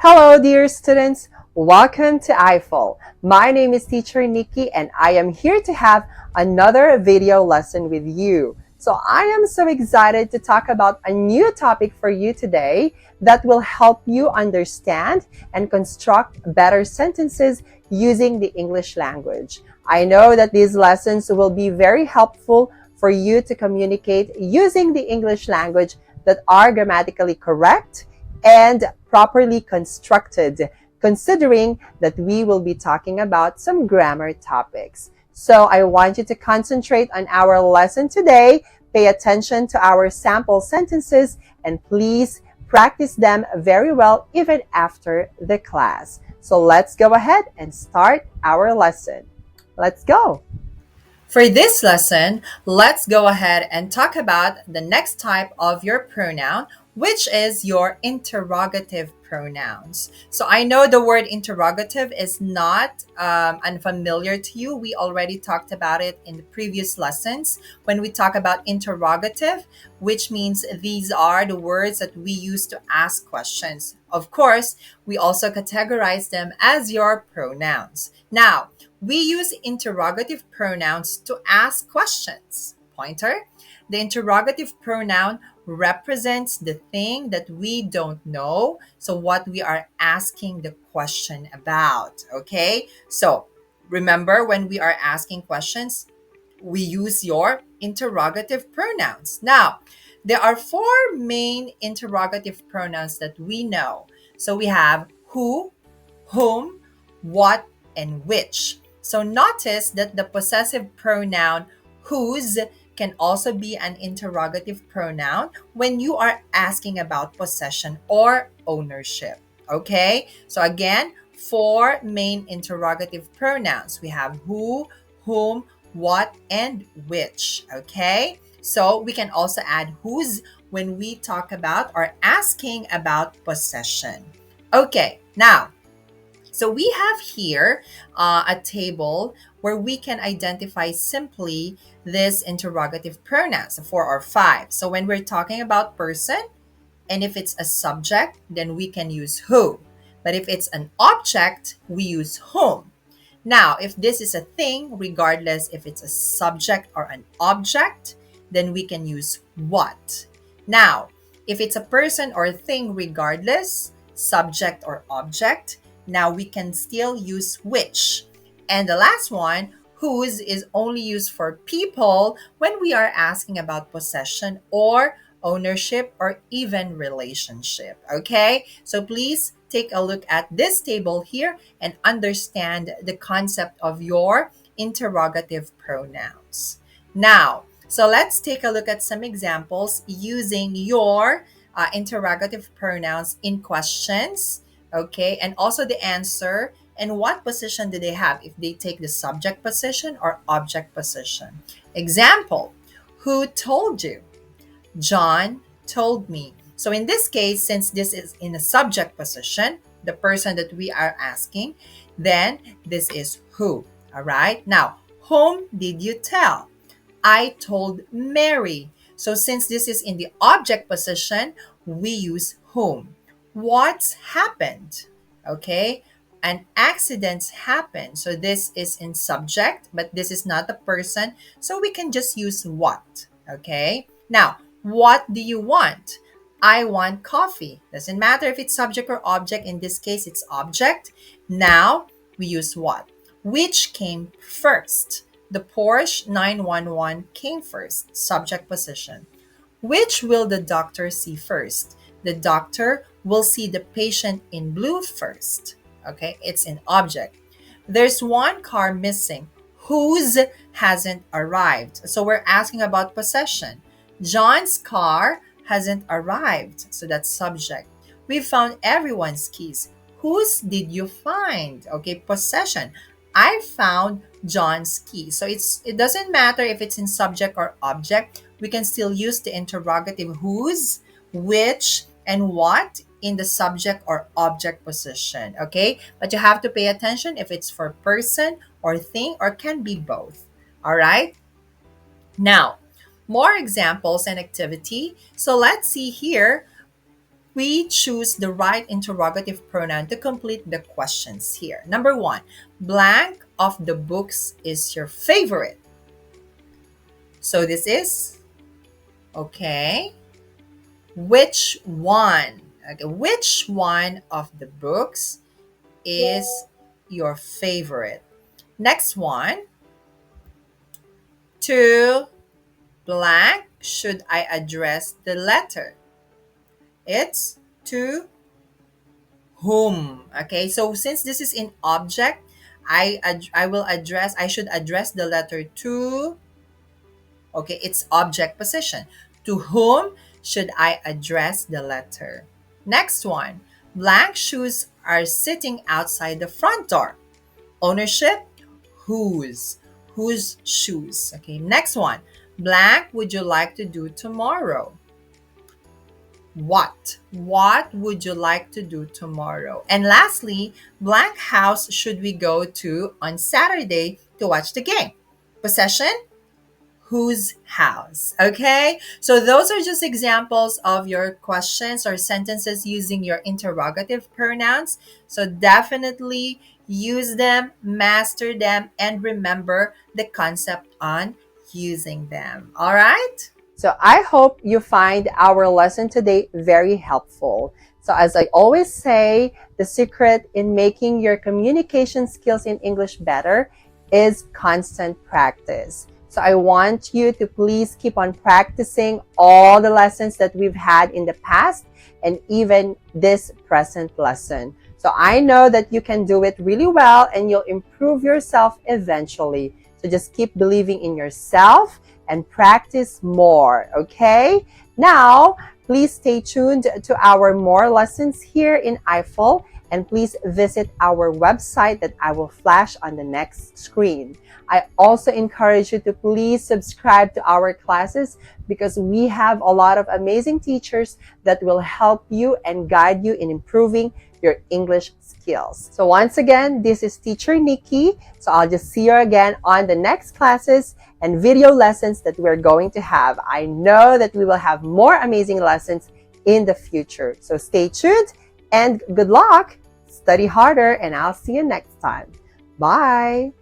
Hello, dear students. Welcome to I-Fal. My name is Teacher Nikki, and I am here to have another video lesson with you. So I am so excited to talk about a new topic for you today that will help you understand and construct better sentences using the English language. I know that these lessons will be very helpful for you to communicate using the English language that are grammatically correct and properly constructed, considering that we will be talking about some grammar topics. So I want you to concentrate on our lesson today, pay attention to our sample sentences, and please practice them very well even after the class. So let's go ahead and start our lesson. Let's go. For this lesson, let's go ahead and talk about the next type of your pronoun, which is your interrogative pronouns. So I know the word interrogative is not unfamiliar to you. We already talked about it in the previous lessons when we talk about interrogative, which means these are the words that we use to ask questions. Of course, we also categorize them as your pronouns. Now, we use interrogative pronouns to ask questions. Pointer. The interrogative pronoun represents the thing that we don't know. So, what we are asking the question about. Okay. So, remember when we are asking questions, we use your interrogative pronouns. Now, there are four main interrogative pronouns that we know. So, we have who, whom, what, and which. So notice that the possessive pronoun whose can also be an interrogative pronoun when you are asking about possession or ownership. Okay? So again, four main interrogative pronouns. We have who, whom, what, and which. Okay? So we can also add whose when we talk about or asking about possession. Okay, now so we have here a table where we can identify simply this interrogative pronouns, 4 or 5. So when we're talking about person, and if it's a subject, then we can use who. But if it's an object, we use whom. Now, if this is a thing, regardless if it's a subject or an object, then we can use what. Now, if it's a person or thing, regardless, subject or object, now we can still use which. And the last one, whose, is only used for people when we are asking about possession or ownership or even relationship. Okay? So please take a look at this table here and understand the concept of your interrogative pronouns. Now, so let's take a look at some examples using your interrogative pronouns in questions, okay, and also the answer and what position do they have if they take the subject position or object position. Example, who told you? John told me. So in this case, since this is in a subject position, the person that we are asking, then this is who. All right. Now, whom did you tell? I told Mary. So since this is in the object position, we use whom. What's happened? Okay. An accident happened. So this is in subject, but this is not the person. So we can just use what. Okay. Now, what do you want? I want coffee. Doesn't matter if it's subject or object. In this case, it's object. Now we use what? Which came first? The Porsche 911 came first, subject position. Which will the doctor see first? The doctor will see the patient in blue first. Okay, it's an object. There's one car missing. Whose hasn't arrived? So we're asking about possession. John's car hasn't arrived. So that's subject. We found everyone's keys. Whose did you find? Okay, possession. I found John's key. So it doesn't matter if it's in subject or object. We can still use the interrogative whose, which, and what in the subject or object position. Okay? But you have to pay attention if it's for person or thing or can be both. All right? Now, more examples and activity. So let's see here. we choose the right interrogative pronoun to complete the questions here. Number 1, blank of the books is your favorite. So this is, okay, which one? Okay, which one of the books is your favorite? Next one, to blank should I address the letter? It's to whom. Okay, so since this is in object, I should address the letter to, okay, it's object position. To whom should I address the letter? Next one, blank shoes are sitting outside the front door. Ownership, whose? Whose shoes? Okay, next one, blank would you like to do tomorrow? What would you like to do tomorrow? And lastly, blank house should we go to on Saturday to watch the game? Possession, whose house? Okay, so those are just examples of your questions or sentences using your interrogative pronouns. So definitely use them, master them, and remember the concept on using them. All right, so I hope you find our lesson today very helpful. So as I always say, the secret in making your communication skills in English better is constant practice. So I want you to please keep on practicing all the lessons that we've had in the past and even this present lesson. So I know that you can do it really well and you'll improve yourself eventually. So just keep believing in yourself and practice more, okay? Now, please stay tuned to our more lessons here in I-Fal, and please visit our website that I will flash on the next screen. I also encourage you to please subscribe to our classes because we have a lot of amazing teachers that will help you and guide you in improving your English skills. So once again, this is Teacher Nikki. So I'll just see you again on the next classes and video lessons that we're going to have. I know that we will have more amazing lessons in the future. So stay tuned and good luck. Study harder and I'll see you next time. Bye.